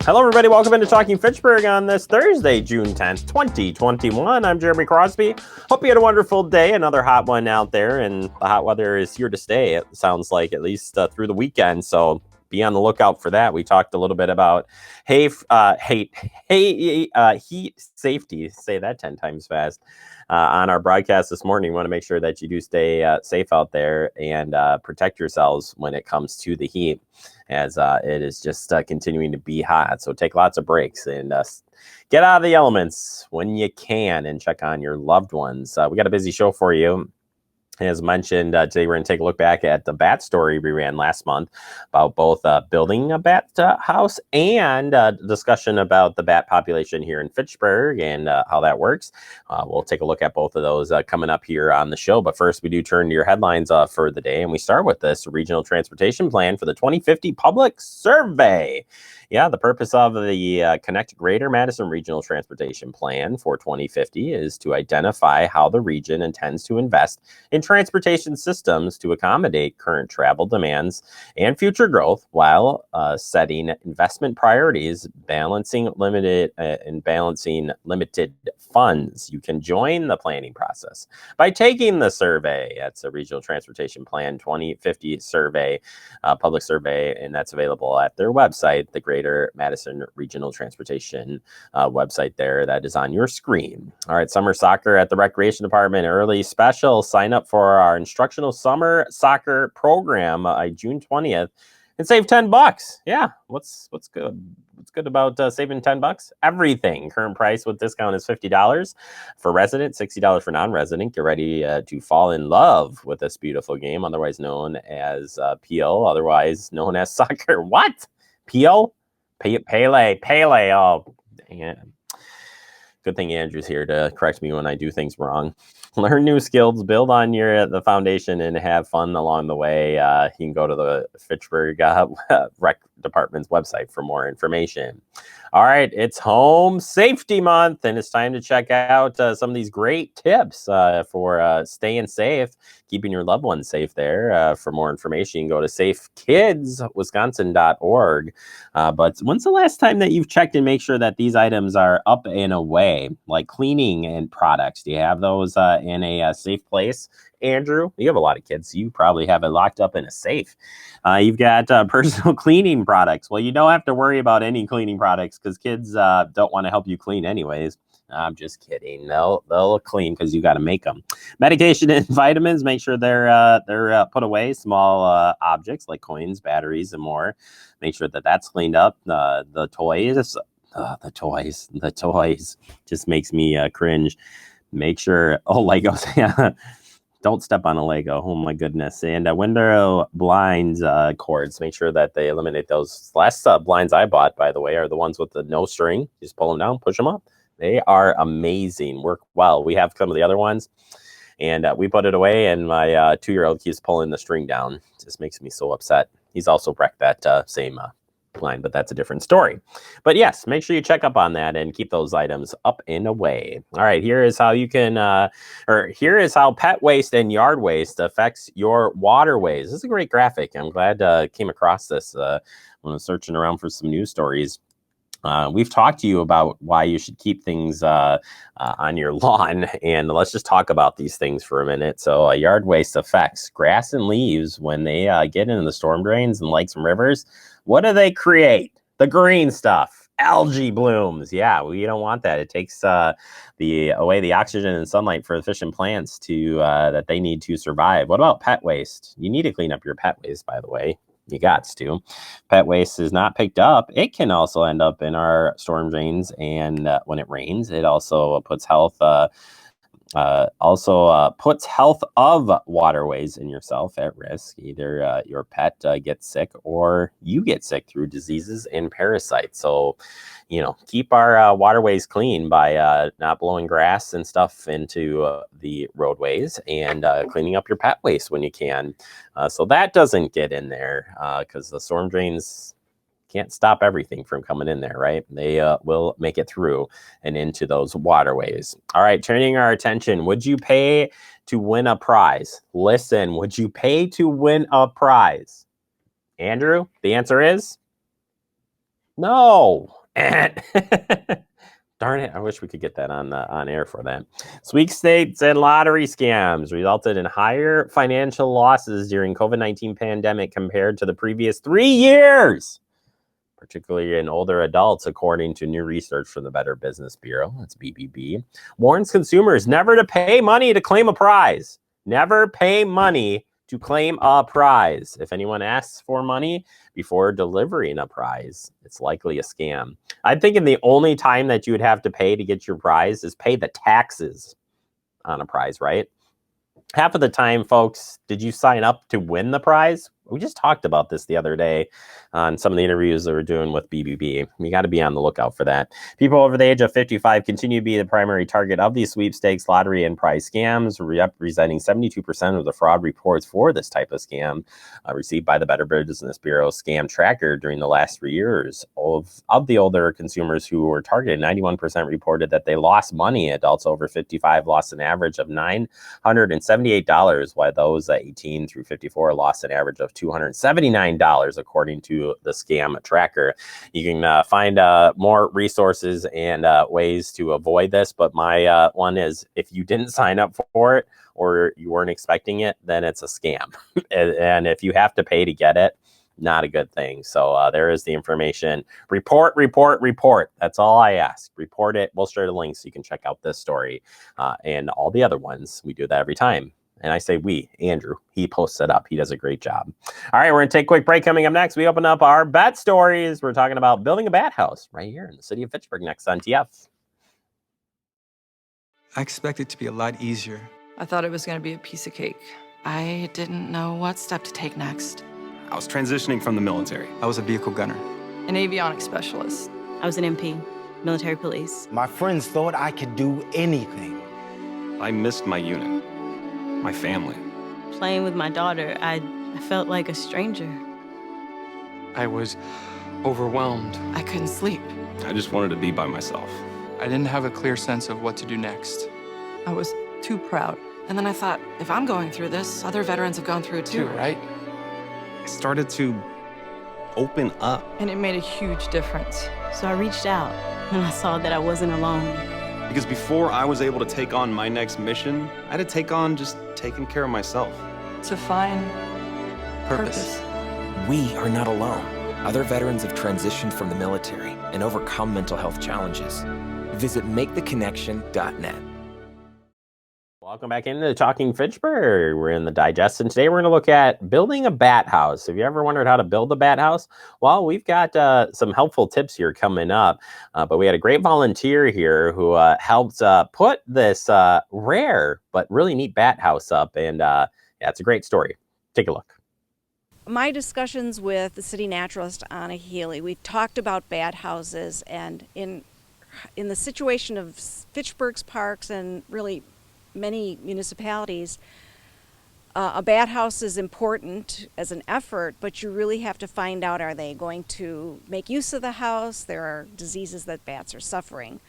Hello, everybody. Welcome into Talking Fitchburg on this Thursday, June 10th, 2021. I'm Jeremy Crosby. Hope you had a wonderful day. Another hot one out there, and the hot weather is here to stay. It sounds like, at least through the weekend. So be on the lookout for that. We talked a little bit about heat safety. Say that 10 times fast. On our broadcast this morning, we want to make sure that you do stay safe out there and protect yourselves when it comes to the heat, as it is just continuing to be hot. So take lots of breaks and get out of the elements when you can and check on your loved ones. We got a busy show for you. As mentioned, today we're going to take a look back at the bat story we ran last month about both building a bat house and discussion about the bat population here in Fitchburg and how that works. We'll take a look at both of those coming up here on the show. But first, we do turn to your headlines for the day, and we start with this regional transportation plan for the 2050 public survey. Yeah, the purpose of the Connect Greater Madison Regional Transportation Plan for 2050 is to identify how the region intends to invest in transportation systems to accommodate current travel demands and future growth, while setting investment priorities, balancing limited funds. You can join the planning process by taking the survey. That's a Regional Transportation Plan 2050 survey, public survey, and that's available at their website, the Greater Madison Regional Transportation website there. That is on your screen. All right, summer soccer at the Recreation Department early special. Sign up for our instructional summer soccer program June 20th and save $10. Yeah, what's good? What's good about saving $10? Everything. Current price with discount is $50 for resident, $60 for non-resident. Get ready to fall in love with this beautiful game, otherwise known as PL, otherwise known as soccer. What? PL? Pele. Oh, dang it. Good thing Andrew's here to correct me when I do things wrong. Learn new skills, build on the foundation, and have fun along the way. You can go to the Fitchburg Rec Department's website for more information. All right, it's Home Safety Month, and it's time to check out some of these great tips for staying safe, keeping your loved ones safe there. For more information, you can go to safekidswisconsin.org. But when's the last time that you've checked and make sure that these items are up and away, like cleaning and products? Do you have those in a safe place? Andrew, you have a lot of kids. So you probably have it locked up in a safe. You've got personal cleaning products. Well, you don't have to worry about any cleaning products because kids don't want to help you clean anyways. I'm just kidding. They'll clean because you got to make them. Medication and vitamins. Make sure they're put away. Small objects like coins, batteries, and more. Make sure that that's cleaned up. The toys just makes me cringe. Make sure. Oh, Legos. Yeah. Don't step on a Lego. Oh, my goodness. And window blinds cords. Make sure that they eliminate those. Last blinds I bought, by the way, are the ones with the no string. You just pull them down, push them up. They are amazing. Work well. We have some of the other ones, and we put it away, and my 2-year-old keeps pulling the string down. It just makes me so upset. He's also wrecked that same blind, but that's a different story. But yes, make sure you check up on that and keep those items up and away. All right, here is how you can, here is how pet waste and yard waste affects your waterways. This is a great graphic. I'm glad I came across this when I was searching around for some news stories. We've talked to you about why you should keep things on your lawn, and let's just talk about these things for a minute. So yard waste affects grass and leaves when they get into the storm drains and lakes and rivers. What do they create? The green stuff. Algae blooms. Yeah, we don't want that. It takes away the oxygen and sunlight for the fish and plants that they need to survive. What about pet waste? You need to clean up your pet waste, by the way. You got to. Pet waste is not picked up. It can also end up in our storm drains, and when it rains, it also puts health of waterways and yourself at risk. Either your pet gets sick or you get sick through diseases and parasites. So, keep our waterways clean by not blowing grass and stuff into the roadways and cleaning up your pet waste when you can. So that doesn't get in there because the storm drains can't stop everything from coming in there, right? They will make it through and into those waterways. All right, turning our attention. Would you pay to win a prize? Listen, would you pay to win a prize? Andrew, the answer is no. Darn it, I wish we could get that on air for that. Sweepstakes and lottery scams resulted in higher financial losses during COVID-19 pandemic compared to the previous 3 years, particularly in older adults, according to new research from the Better Business Bureau, that's BBB, warns consumers never to pay money to claim a prize. Never pay money to claim a prize. If anyone asks for money before delivering a prize, it's likely a scam. I'm thinking the only time that you would have to pay to get your prize is pay the taxes on a prize, right? Half of the time, folks, did you sign up to win the prize? We just talked about this the other day on some of the interviews that we're doing with BBB. We got to be on the lookout for that. People over the age of 55 continue to be the primary target of these sweepstakes, lottery, and prize scams, representing 72% of the fraud reports for this type of scam received by the Better Business Bureau scam tracker during the last 3 years. Of the older consumers who were targeted, 91% reported that they lost money. Adults over 55 lost an average of $978, while those 18 through 54 lost an average of $279, according to the scam tracker. You can find more resources and ways to avoid this, but my one is, if you didn't sign up for it or you weren't expecting it, then it's a scam. And if you have to pay to get it, not a good thing. So there is the information. Report. That's all I ask. Report it. We'll share the links so you can check out this story and all the other ones. We do that every time. And I say we, Andrew, he posts it up. He does a great job. All right, we're going to take a quick break. Coming up next, we open up our bat stories. We're talking about building a bat house right here in the city of Fitchburg next on TF. I expected it to be a lot easier. I thought it was going to be a piece of cake. I didn't know what step to take next. I was transitioning from the military. I was a vehicle gunner. An avionics specialist. I was an MP, military police. My friends thought I could do anything. I missed my unit, my family. Playing with my daughter, I felt like a stranger. I was overwhelmed. I couldn't sleep. I just wanted to be by myself. I didn't have a clear sense of what to do next. I was too proud. And then I thought, if I'm going through this, other veterans have gone through it too, Right? I started to open up. And it made a huge difference. So I reached out, and I saw that I wasn't alone. Because before I was able to take on my next mission, I had to take on just taking care of myself. To find purpose. We are not alone. Other veterans have transitioned from the military and overcome mental health challenges. Visit maketheconnection.net. Welcome back into Talking Fitchburg. We're in the digest, and today we're going to look at building a bat house. Have you ever wondered how to build a bat house? Well, we've got some helpful tips here coming up, but we had a great volunteer here who helped put this rare but really neat bat house up, and yeah, it's a great story. Take a look. My discussions with the city naturalist, Anna Healy, we talked about bat houses, and in the situation of Fitchburg's parks and really many municipalities, a bat house is important as an effort, but you really have to find out, are they going to make use of the house? There are diseases that bats are suffering.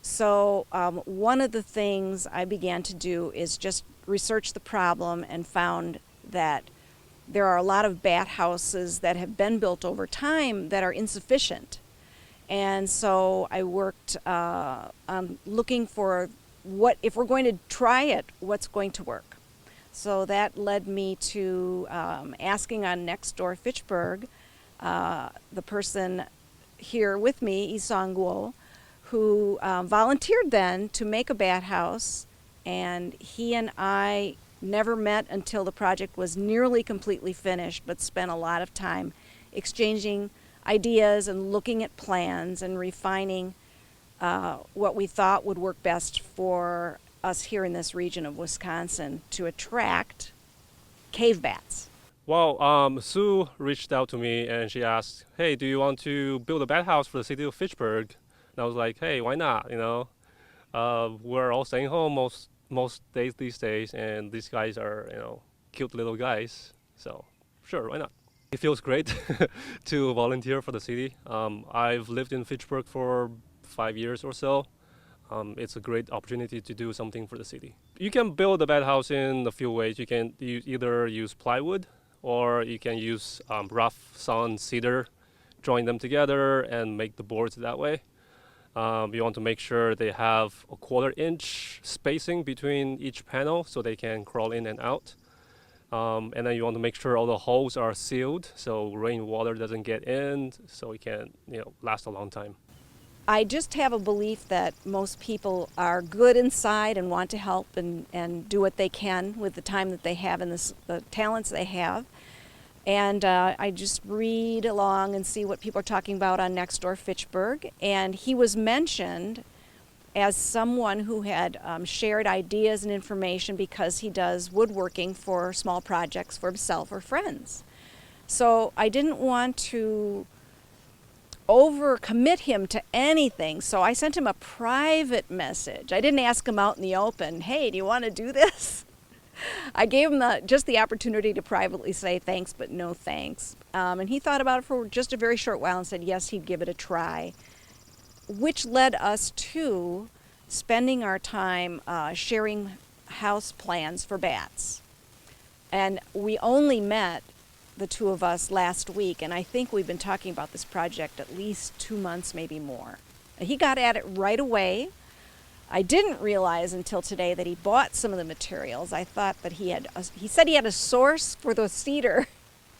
So one of the things I began to do is just research the problem and found that there are a lot of bat houses that have been built over time that are insufficient. And so I worked on looking for what, if we're going to try it, what's going to work. So that led me to asking on Nextdoor Fitchburg, the person here with me, Isang Guo, who volunteered then to make a bat house, and he and I never met until the project was nearly completely finished, but spent a lot of time exchanging ideas and looking at plans and refining what we thought would work best for us here in this region of Wisconsin to attract cave bats. Well, Sue reached out to me and she asked, hey, do you want to build a bat house for the city of Fitchburg? And I was like, hey, why not? You know, we're all staying home most days these days, and these guys are, you know, cute little guys. So sure, why not? It feels great to volunteer for the city. I've lived in Fitchburg for 5 years or so. It's a great opportunity to do something for the city. You can build a bat house in a few ways. You can either use plywood, or you can use rough sawn cedar join them together and make the boards that way. You want to make sure they have a 1/4 inch spacing between each panel so they can crawl in and out. And then you want to make sure all the holes are sealed so rainwater doesn't get in, so it can last a long time. I just have a belief that most people are good inside and want to help and do what they can with the time that they have and the talents they have. And I just read along and see what people are talking about on Nextdoor Fitchburg. And he was mentioned as someone who had shared ideas and information because he does woodworking for small projects for himself or friends. So I didn't want to overcommit him to anything, so I sent him a private message. I didn't ask him out in the open, hey, do you want to do this? I gave him just the opportunity to privately say thanks, but no thanks. And he thought about it for just a very short while and said yes, he'd give it a try, which led us to spending our time sharing house plans for bats. And we only met, the two of us, last week, and I think we've been talking about this project at least 2 months, maybe more. He got at it right away. I didn't realize until today that he bought some of the materials. I thought that he said he had a source for the cedar,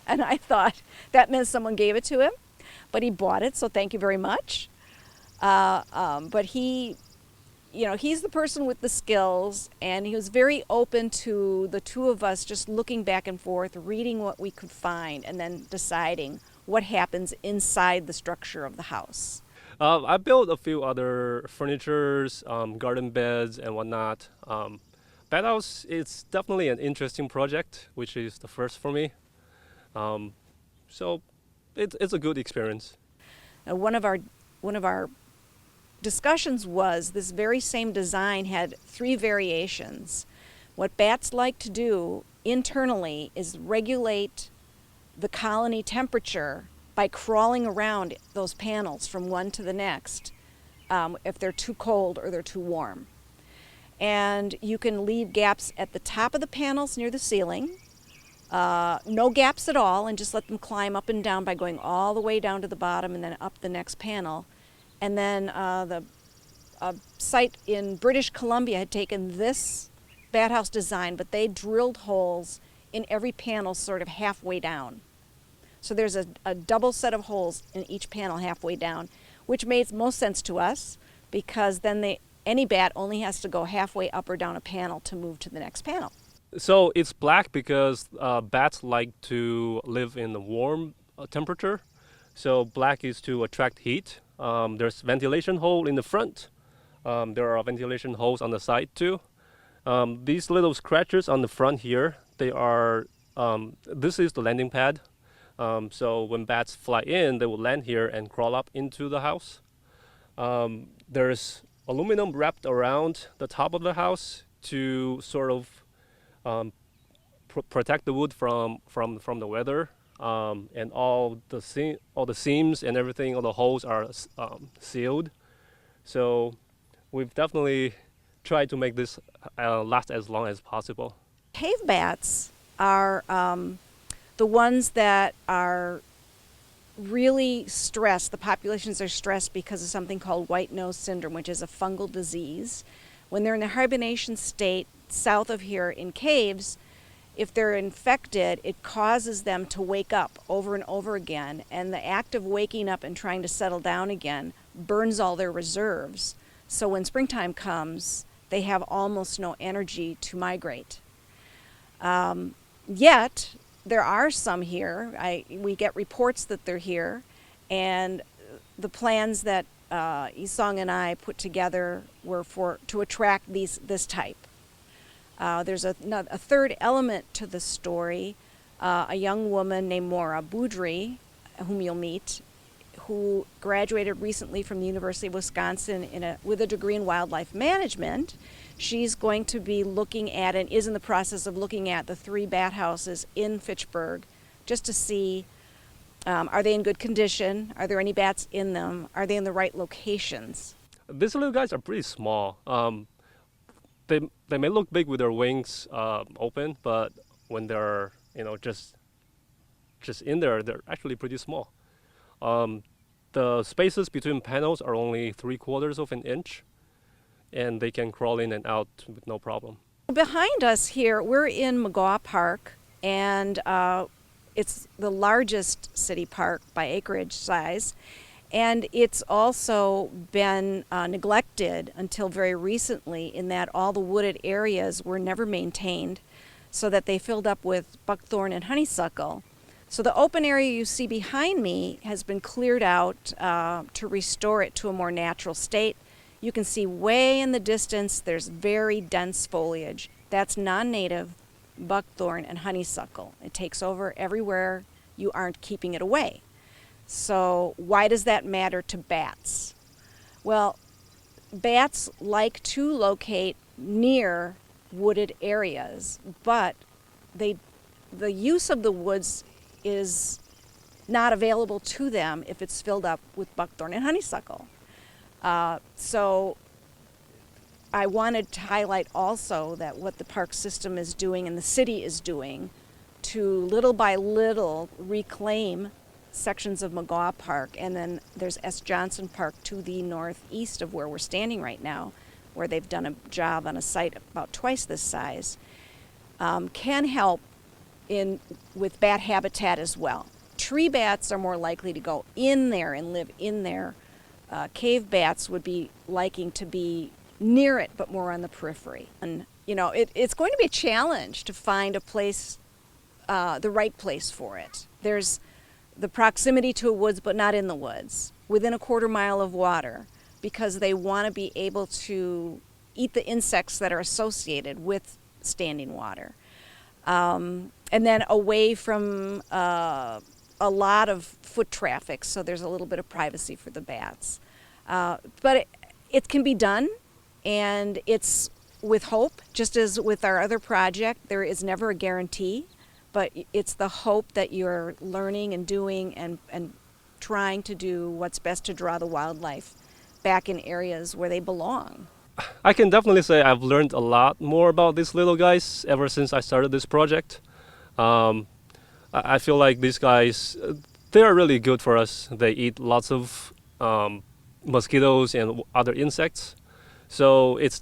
and I thought that meant someone gave it to him, but he bought it, so thank you very much. But he's the person with the skills, and he was very open to the two of us just looking back and forth, reading what we could find, and then deciding what happens inside the structure of the house. I built a few other furnitures, garden beds and whatnot. Bat house is definitely an interesting project, which is the first for me. So it's a good experience. One of our discussions was this very same design had 3 variations. What bats like to do internally is regulate the colony temperature by crawling around those panels from one to the next if they're too cold or they're too warm. And you can leave gaps at the top of the panels near the ceiling, no gaps at all, and just let them climb up and down by going all the way down to the bottom and then up the next panel. And then the site in British Columbia had taken this bat house design, but they drilled holes in every panel sort of halfway down. So there's a double set of holes in each panel halfway down, which made most sense to us because then any bat only has to go halfway up or down a panel to move to the next panel. So it's black because bats like to live in a warm temperature. So black is to attract heat. There's ventilation hole in the front. There are ventilation holes on the side too. These little scratches on the front here, they are, this is the landing pad. So when bats fly in, they will land here and crawl up into the house. There's aluminum wrapped around the top of the house to sort of protect the wood from the weather. And all the seams and everything, all the holes are sealed. So we've definitely tried to make this last as long as possible. Cave bats are the ones that are really stressed. The populations are stressed because of something called white nose syndrome, which is a fungal disease. When they're in the hibernation state south of here in caves, if they're infected, it causes them to wake up over and over again, and the act of waking up and trying to settle down again burns all their reserves. So when springtime comes, they have almost no energy to migrate. Yet, there are some here. We get reports that they're here, and the plans that Isong and I put together were to attract this type. There's a third element to the story. A young woman named Maura Boudry, whom you'll meet, who graduated recently from the University of Wisconsin with a degree in wildlife management. She's going to be looking at and is in the process of looking at the 3 bat houses in Fitchburg just to see, are they in good condition? Are there any bats in them? Are they in the right locations? These little guys are pretty small. They may look big with their wings open, but when they're just in there, they're actually pretty small. The spaces between panels are only 3/4 of an inch, and they can crawl in and out with no problem. Behind us here, we're in McGaw Park, and it's the largest city park by acreage size. And it's also been neglected until very recently, in that all the wooded areas were never maintained, so that they filled up with buckthorn and honeysuckle. So the open area you see behind me has been cleared out to restore it to a more natural state. You can see way in the distance there's very dense foliage. That's non-native buckthorn and honeysuckle. It takes over everywhere you aren't keeping it away. So why does that matter to bats? Well, bats like to locate near wooded areas, but the use of the woods is not available to them if it's filled up with buckthorn and honeysuckle. So I wanted to highlight also that what the park system is doing and the city is doing to little by little reclaim sections of McGaw Park, and then there's S. Johnson Park to the northeast of where we're standing right now, where they've done a job on a site about twice this size, can help with bat habitat as well. Tree bats are more likely to go in there and live in there. Cave bats would be liking to be near it, but more on the periphery. And it's going to be a challenge to find a place, the right place for it. There's the proximity to a woods, but not in the woods, within a 1/4 mile of water, because they want to be able to eat the insects that are associated with standing water. And then away from a lot of foot traffic, so there's a little bit of privacy for the bats. But it can be done, and it's with hope. Just as with our other project, there is never a guarantee, but it's the hope that you're learning and doing and trying to do what's best to draw the wildlife back in areas where they belong. I can definitely say I've learned a lot more about these little guys ever since I started this project. I feel like these guys, they are really good for us. They eat lots of mosquitoes and other insects. So it's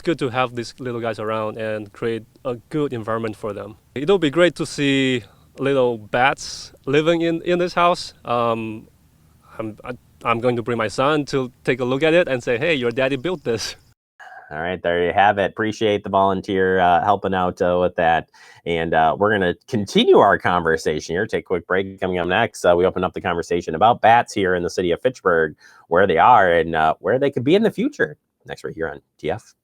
good to have these little guys around and create a good environment for them. It'll be great to see little bats living in this house. I'm going to bring my son to take a look at it and say, hey, your daddy built this. All right, there you have it. Appreciate the volunteer helping out with that. And we're going to continue our conversation here. Take a quick break. Coming up next, we open up the conversation about bats here in the city of Fitchburg, where they are and where they could be in the future. Next, right here on TF.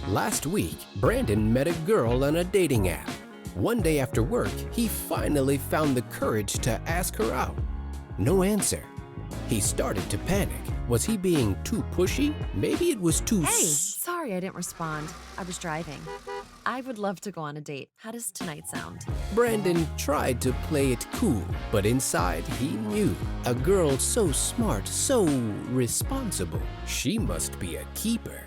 Last week, Brandon met a girl on a dating app. One day after work, he finally found the courage to ask her out. No answer. He started to panic. Was he being too pushy? Maybe it was too... Hey, sorry I didn't respond. I was driving. I would love to go on a date. How does tonight sound? Brandon tried to play it cool, but inside he knew. A girl so smart, so responsible. She must be a keeper.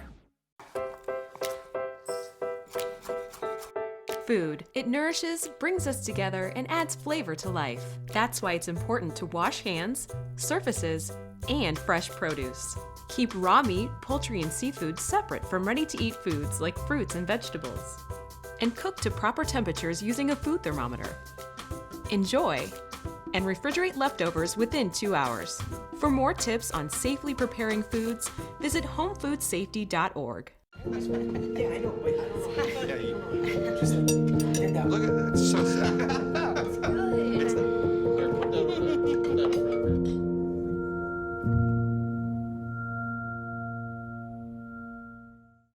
Food. It nourishes, brings us together, and adds flavor to life. That's why it's important to wash hands, surfaces, and fresh produce. Keep raw meat, poultry, and seafood separate from ready-to-eat foods like fruits and vegetables. And cook to proper temperatures using a food thermometer. Enjoy! And refrigerate leftovers within 2 hours. For more tips on safely preparing foods, visit homefoodssafety.org. Yeah, I know. Wait, Yeah, just look at that. It's so sad.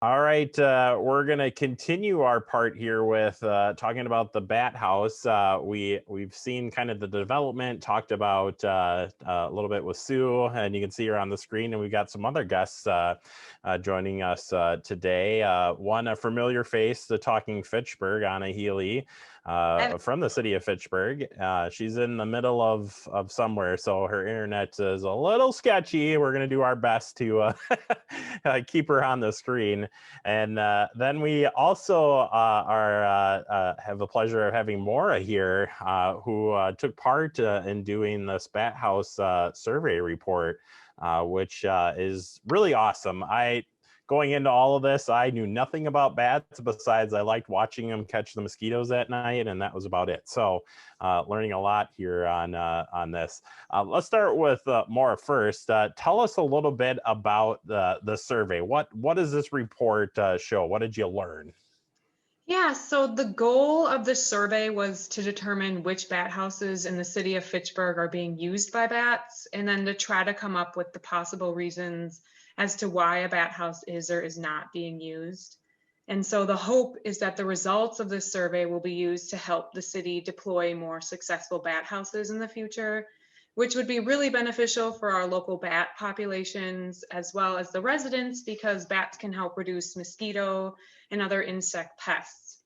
All right, we're going to continue our part here with talking about the bat house. We've seen kind of the development, talked about a little bit with Sue, and you can see her on the screen, and we've got some other guests joining us today. One, a familiar face, the Talking Fitchburg, Anna Healy. from the city of Fitchburg. She's in the middle of somewhere, so her internet is a little sketchy. We're going to do our best to keep her on the screen. And then we also have the pleasure of having Maura here, who took part in doing this Bat House survey report, which is really awesome. Going into all of this, I knew nothing about bats besides I liked watching them catch the mosquitoes at night, and that was about it. So learning a lot here on this. Let's start with Maura first. Tell us a little bit about the survey. What does this report show? What did you learn? Yeah, so the goal of the survey was to determine which bat houses in the city of Fitchburg are being used by bats, and then to try to come up with the possible reasons as to why a bat house is or is not being used. And so the hope is that the results of this survey will be used to help the city deploy more successful bat houses in the future, which would be really beneficial for our local bat populations as well as the residents, because bats can help reduce mosquito and other insect pests.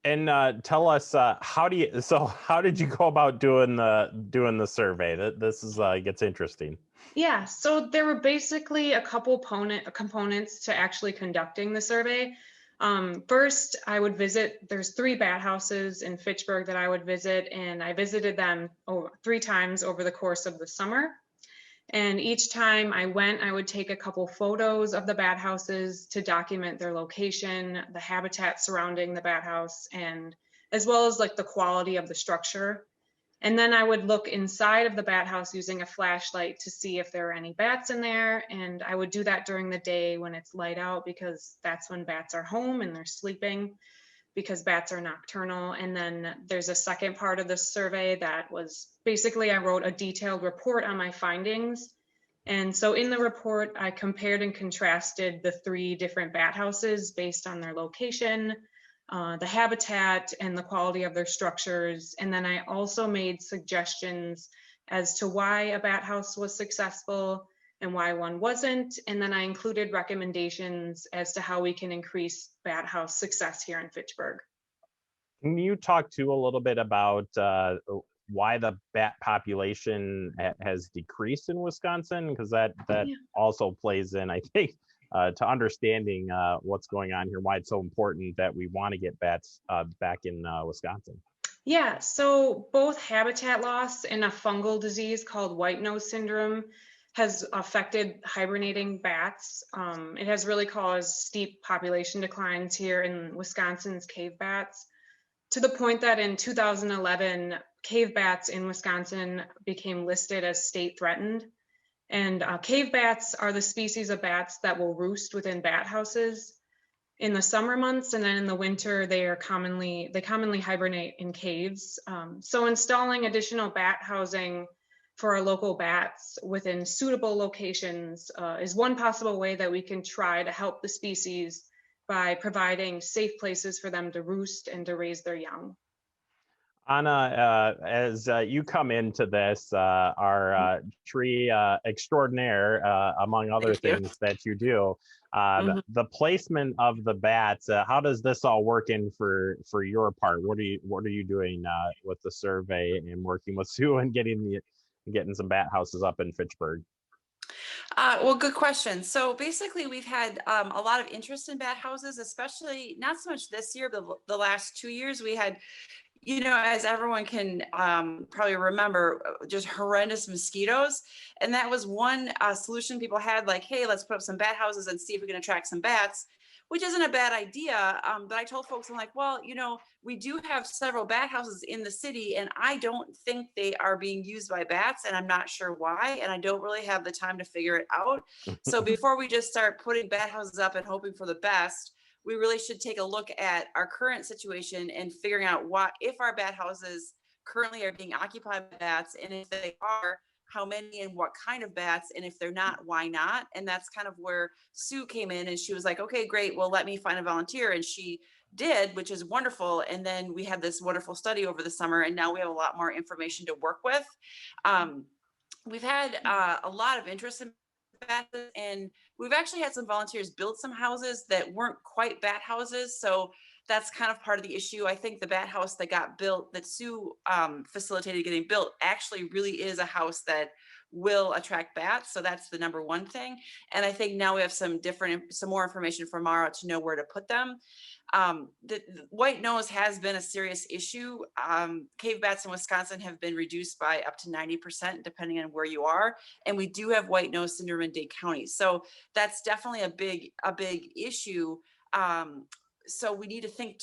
And tell us, how did you go about doing the survey? This is gets interesting. Yeah, so there were basically a couple components to actually conducting the survey. First, I would visit, there's 3 bat houses in Fitchburg that I would visit, and I visited them 3 times over the course of the summer. And each time I went, I would take a couple photos of the bat houses to document their location, the habitat surrounding the bat house, and as well as like the quality of the structure. And then I would look inside of the bat house using a flashlight to see if there are any bats in there. And I would do that during the day when it's light out, because that's when bats are home and they're sleeping, because bats are nocturnal. And then there's a second part of the survey that was basically, I wrote a detailed report on my findings. And so in the report, I compared and contrasted the 3 different bat houses based on their location, the habitat, and the quality of their structures. And then I also made suggestions as to why a bat house was successful and why one wasn't. And then I included recommendations as to how we can increase bat house success here in Fitchburg. Can you talk to a little bit about why the bat population has decreased in Wisconsin? Because that also plays in, I think, to understanding what's going on here, why it's so important that we want to get bats back in Wisconsin. Yeah, so both habitat loss and a fungal disease called white nose syndrome has affected hibernating bats. It has really caused steep population declines here in Wisconsin's cave bats, to the point that in 2011, cave bats in Wisconsin became listed as state threatened. And cave bats are the species of bats that will roost within bat houses in the summer months, and then in the winter they commonly hibernate in caves. So installing additional bat housing for our local bats within suitable locations is one possible way that we can try to help the species by providing safe places for them to roost and to raise their young. Anna, as you come into this, our tree extraordinaire, among other things that you do, the placement of the bats, how does this all work in for your part? What are you doing with the survey and working with Sue and getting some bat houses up in Fitchburg? Well, good question. So basically, we've had a lot of interest in bat houses, especially not so much this year, but the last 2 years. We had, as everyone can probably remember, just horrendous mosquitoes. And that was one solution people had, like, hey, let's put up some bat houses and see if we can attract some bats, which isn't a bad idea. But I told folks, I'm like, well, we do have several bat houses in the city, and I don't think they are being used by bats, and I'm not sure why, and I don't really have the time to figure it out. So before we just start putting bat houses up and hoping for the best, we really should take a look at our current situation and figuring out if our bat houses currently are being occupied by bats, and if they are, how many and what kind of bats, and if they're not, why not? And that's kind of where Sue came in, and she was like, okay, great, well, let me find a volunteer. And she did, which is wonderful. And then we had this wonderful study over the summer, and now we have a lot more information to work with. We've had a lot of interest in bats, and we've actually had some volunteers build some houses that weren't quite bat houses. So that's kind of part of the issue. I think the bat house that got built, that Sue facilitated getting built, actually really is a house that will attract bats. So that's the number one thing. And I think now we have some more information from Mara to know where to put them. The white nose has been a serious issue. Cave bats in Wisconsin have been reduced by up to 90%, depending on where you are. And we do have white nose syndrome in Dade County. So that's definitely a big issue. So we need to think,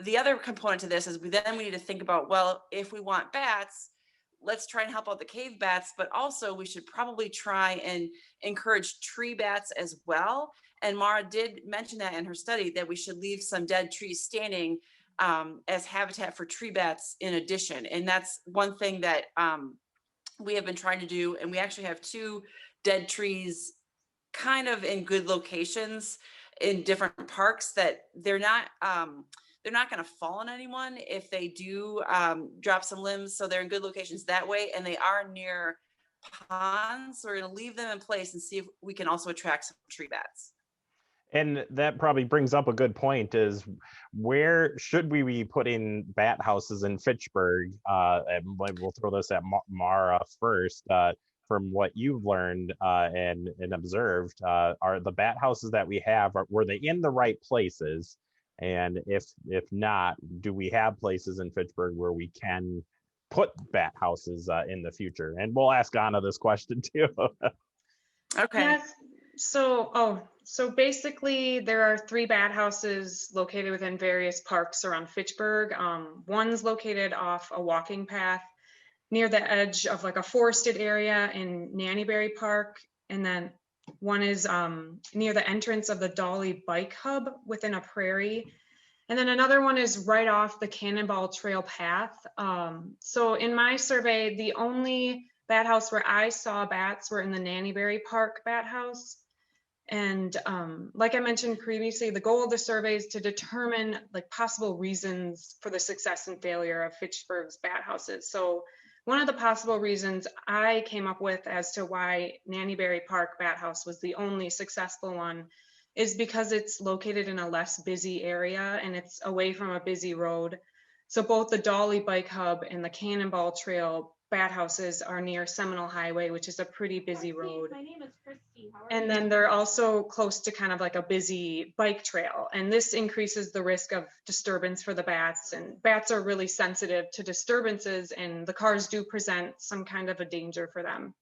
the other component to this is we need to think about, well, if we want bats, let's try and help out the cave bats, but also we should probably try and encourage tree bats as well. And Mara did mention that in her study, that we should leave some dead trees standing as habitat for tree bats in addition. And that's one thing that we have been trying to do. And we actually have 2 dead trees kind of in good locations in different parks that they're not going to fall on anyone if they do drop some limbs. So they're in good locations that way, and they are near ponds. So we're going to leave them in place and see if we can also attract some tree bats. And that probably brings up a good point, is where should we be putting bat houses in Fitchburg? And we'll throw this at Mara first. From what you've learned and observed, are the bat houses that we have, were they in the right places? And if not, do we have places in Fitchburg where we can put bat houses in the future? And we'll ask Anna this question too. Okay. Yes. So basically there are 3 bat houses located within various parks around Fitchburg. One's located off a walking path near the edge of like a forested area in Nannyberry Park. And then one is near the entrance of the Dolly Bike Hub within a prairie. And then another one is right off the Cannonball Trail path. So in my survey, the only bat house where I saw bats were in the Nannyberry Park bat house. And like I mentioned previously, the goal of the survey is to determine like possible reasons for the success and failure of Fitchburg's bat houses. So one of the possible reasons I came up with as to why Nannyberry Park Bat House was the only successful one is because it's located in a less busy area and it's away from a busy road. So both the Dolly Bike Hub and the Cannonball Trail bat houses are near Seminole Highway, which is a pretty busy road. My name is Christy. How are And you? then they're also close to kind of like a busy bike trail. And this increases the risk of disturbance for the bats. And bats are really sensitive to disturbances, and the cars do present some kind of a danger for them.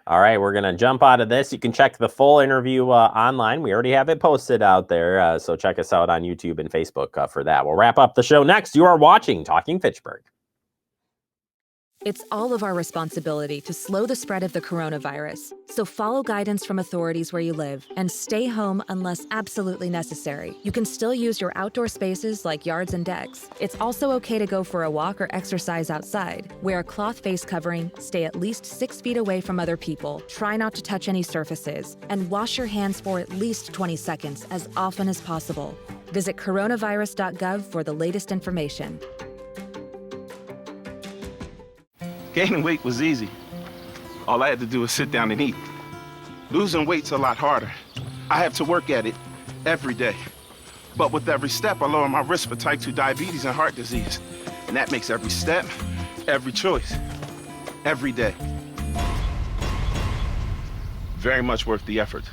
All right, we're going to jump out of this. You can check the full interview online. We already have it posted out there. So check us out on YouTube and Facebook for that. We'll wrap up the show next. You are watching Talking Fitchburg. It's all of our responsibility to slow the spread of the coronavirus. So follow guidance from authorities where you live and stay home unless absolutely necessary. You can still use your outdoor spaces like yards and decks. It's also okay to go for a walk or exercise outside. Wear a cloth face covering, stay at least 6 feet away from other people, try not to touch any surfaces, and wash your hands for at least 20 seconds as often as possible. Visit coronavirus.gov for the latest information. Gaining weight was easy. All I had to do was sit down and eat. Losing weight's a lot harder. I have to work at it every day. But with every step, I lower my risk for type 2 diabetes and heart disease. And that makes every step, every choice, every day very much worth the effort.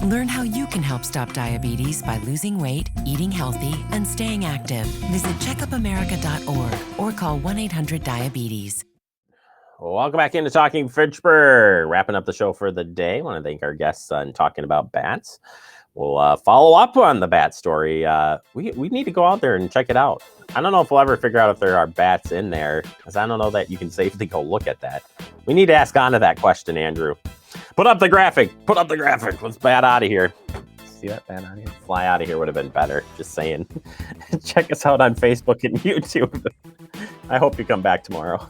Learn how you can help stop diabetes by losing weight, eating healthy, and staying active. Visit checkupamerica.org or call 1-800-DIABETES. Welcome back into Talking Fitchburg. Wrapping up the show for the day. I want to thank our guests on talking about bats. We'll follow up on the bat story. We need to go out there and check it out. I don't know if we'll ever figure out if there are bats in there, because I don't know that you can safely go look at that. We need to ask Anna that question, Andrew. Put up the graphic. Put up the graphic. Let's bat out of here. See that bat out of here? Fly out of here would have been better. Just saying. Check us out on Facebook and YouTube. I hope you come back tomorrow.